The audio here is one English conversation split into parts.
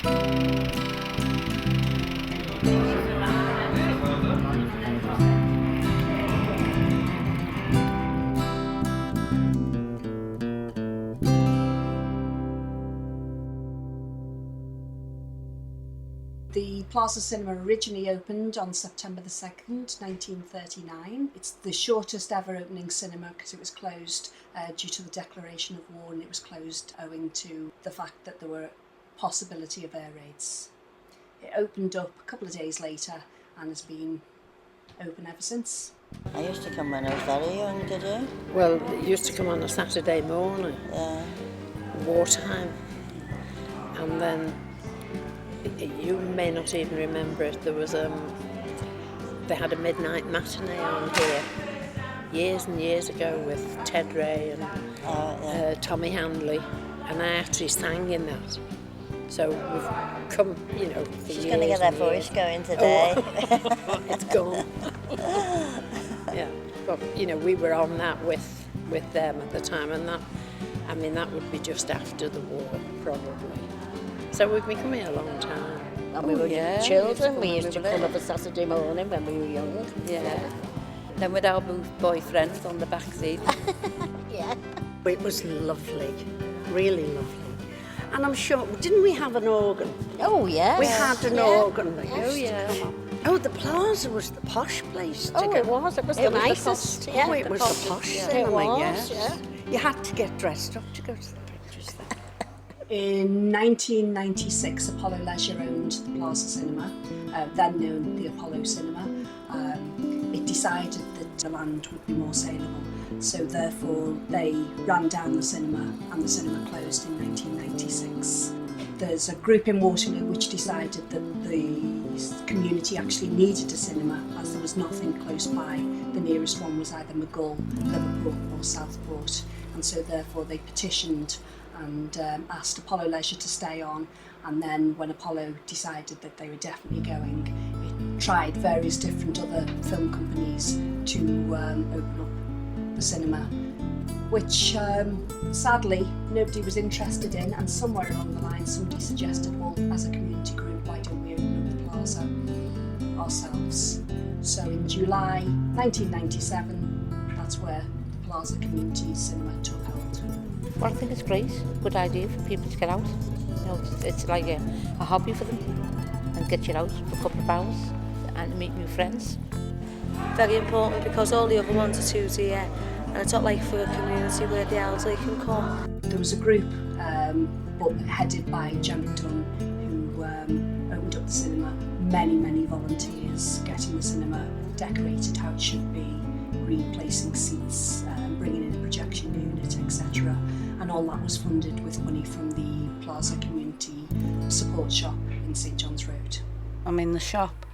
The Plaza Cinema originally opened on September the 2nd, 1939. It's the shortest ever opening cinema because it was closed due to the declaration of war, and it was closed owing to the fact that there were possibility of air raids. It opened up a couple of days later and has been open ever since. I used to come when I was very young, did you? Well, it used to come on a Saturday morning, wartime, and then you may not even remember it. There was they had a midnight matinee on here years and years ago with Ted Ray and Tommy Handley, and I actually sang in that. So we've come, for She's years. going to get her voice going today. Oh, it's gone. Yeah, but we were on that with them at the time, and that would be just after the war, probably. So we've been coming a long time. And we were children, we used to come up a Saturday morning when we were young. Yeah. Then with our boyfriends on the back seat. Yeah. It was lovely, really lovely. And I'm sure, didn't we have an organ? Oh, yes. We had an organ. Oh, yeah. Oh, the Plaza was the posh place to go. It was the nicest. Oh, it was the posh cinema, It was, yes. yeah. You had to get dressed up to go to the pictures there. In 1996, Apollo Leisure owned the Plaza Cinema, then known the Apollo Cinema. It decided that the land would be more saleable, so therefore they ran down the cinema and the cinema closed in 1996. There's a group in Waterloo which decided that the community actually needed a cinema as there was nothing close by. The nearest one was either Maghull, Liverpool or Southport, and so therefore they petitioned and asked Apollo Leisure to stay on, and then when Apollo decided that they were definitely going, it tried various different other film companies to open up the cinema, which sadly nobody was interested in, and somewhere along the line somebody suggested, well, as a community group, why don't we open up the Plaza ourselves? So in July 1997, that's where the Plaza Community Cinema took hold. Well, I think it's great. Good idea for people to get out. It's like a hobby for them, and get you out for a couple of hours and meet new friends. Very important because all the other ones are 2D, and it's not like for a community where the elderly can come. There was a group headed by Gemma Dunn who opened up the cinema. Many volunteers getting the cinema decorated how it should be, replacing seats, bringing in a projection unit, etc. And all that was funded with money from the Plaza Community Support Shop in St John's Road. I mean, the shop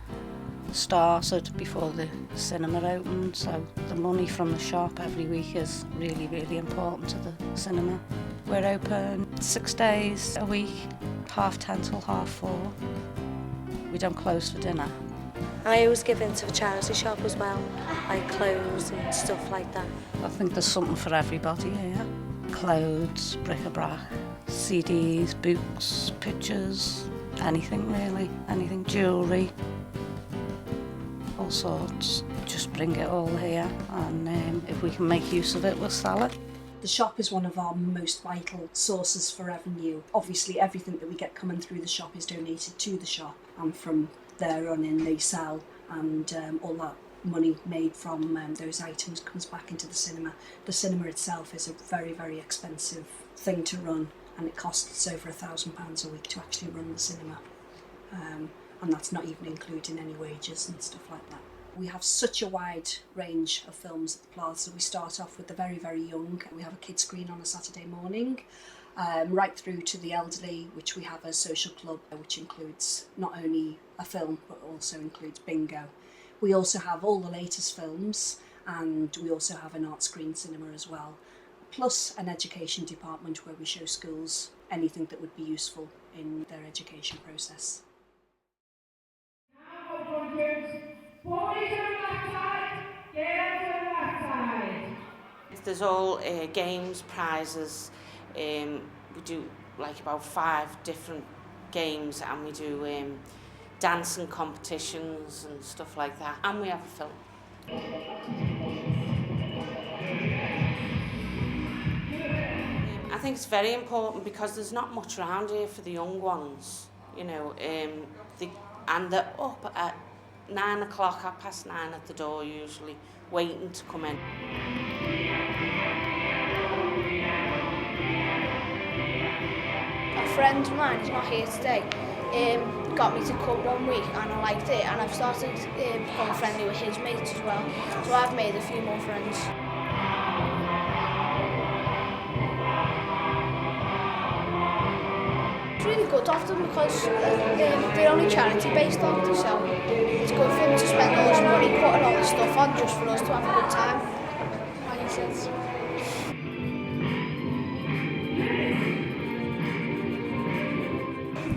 started before the cinema opened, so the money from the shop every week is really, really important to the cinema. We're open 6 days a week, 10:30 till 4:30. We don't close for dinner. I always give in to the charity shop as well, like clothes and stuff like that. I think there's something for everybody here. Clothes, bric-a-brac, CDs, books, pictures, anything really, anything, jewellery, all sorts. Just bring it all here, and if we can make use of it, we'll sell it. The shop is one of our most vital sources for revenue. Obviously everything that we get coming through the shop is donated to the shop, and from there on in they sell, and all that money made from those items comes back into the cinema. The cinema itself is a very expensive thing to run, and it costs over £1,000 a week to actually run the cinema, and that's not even including any wages and stuff like that. We have such a wide range of films at the Plaza. We start off with the very young. We have a kids screen on a Saturday morning, right through to the elderly, which we have a social club, which includes not only a film but also includes bingo. We also have all the latest films, and we also have an art screen cinema as well, plus an education department where we show schools anything that would be useful in their education process. There's all games, prizes. We do like about 5 different games, and we do dancing competitions and stuff like that, and we have a film. I think it's very important because there's not much around here for the young ones, you know, and they're up at 9 o'clock, 9:30 at the door usually, waiting to come in. A friend of mine who's not here today got me to come one week, and I liked it, and I've started becoming friendly with his mates as well, so I've made a few more friends. It's really good of them because they're only charity based on it, so it's good for them to spend all this money putting all this stuff on just for us to have a good time, like he says.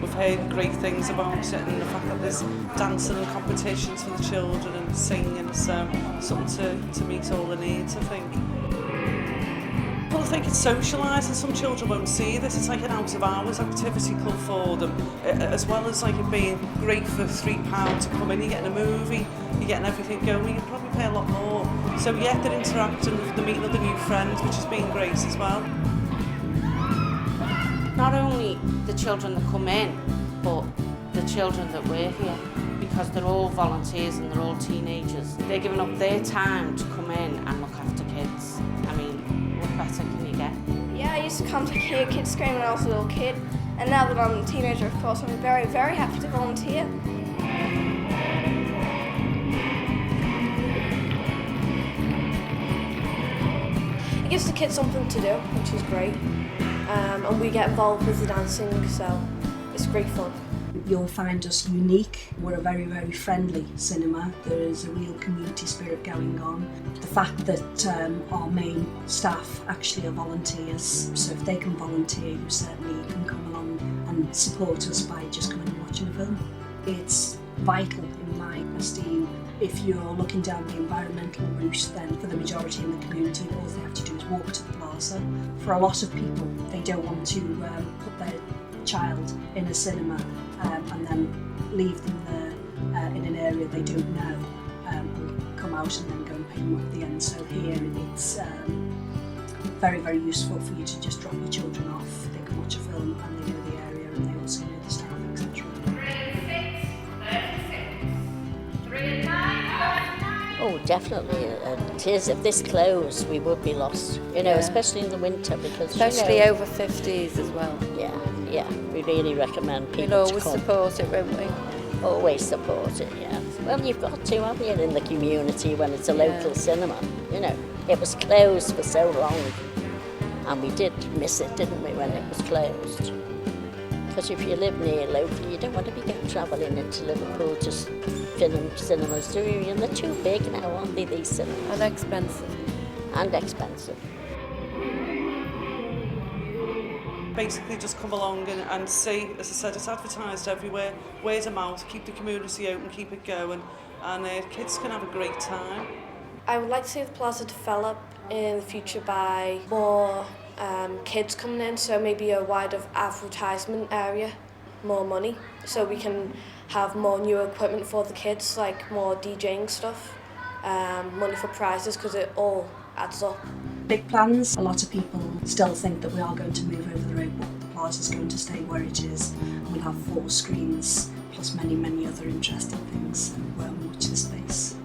We've heard great things about it, and the fact that there's dancing and competitions for the children and singing, so something to meet all the needs, I think. People think it's socialising. Some children won't see this. It's like an out-of-hours activity club for them, as well as like it being great for £3 to come in. You're getting a movie, you're getting everything going. You probably pay a lot more. So yeah, they're interacting, they're meeting other new friends, which has been great as well. Not only the children that come in, but the children that work here, because they're all volunteers and they're all teenagers. They're giving up their time to come in and look after kids. I mean, what better can you get? Yeah, I used to come to hear kids scream when I was a little kid, and now that I'm a teenager, of course, I'm very, very happy to volunteer. It gives the kids something to do, which is great. And we get involved with the dancing, so it's great fun. You'll find us unique. We're a very, very friendly cinema. There is a real community spirit going on. The fact that our main staff actually are volunteers, so if they can volunteer, you certainly can come along and support us by just coming and watching a film. It's vital in my esteem. If you're looking down the environmental route, then for the majority in the community, all they have to do is walk to the plaza. For a lot of people, they don't want to put their child in a cinema and then leave them there in an area they don't know, and come out and then go and pick them up at the end. So here it's very, very useful for you to just drop your children off. They can watch a film and they know the area and they also know the staff, etc. Oh, definitely. It is. If this closed, we would be lost. You know, especially in the winter because Especially over 50s as well. Yeah. We really recommend people We'll to always come. support it, won't we? Always support it. Yeah. Well, you've got to, haven't you, in the community when it's a local cinema. You know, it was closed for so long, and we did miss it, didn't we, when it was closed? Because if you live near locally, you don't want to be travelling into Liverpool to film cinemas, do you? And they're too big now, aren't they, these cinemas? And expensive. And expensive. Basically just come along and see, as I said, it's advertised everywhere, word of mouth, keep the community open, keep it going, and kids can have a great time. I would like to see the plaza develop in the future by more kids coming in, so maybe a wider advertisement area, more money, so we can have more new equipment for the kids, like more DJing stuff, money for prizes, because it all adds up. Big plans. A lot of people still think that we are going to move over the road, but the plaza's going to stay where it is, and we'll have 4 screens plus many, many other interesting things. We'll watch the space.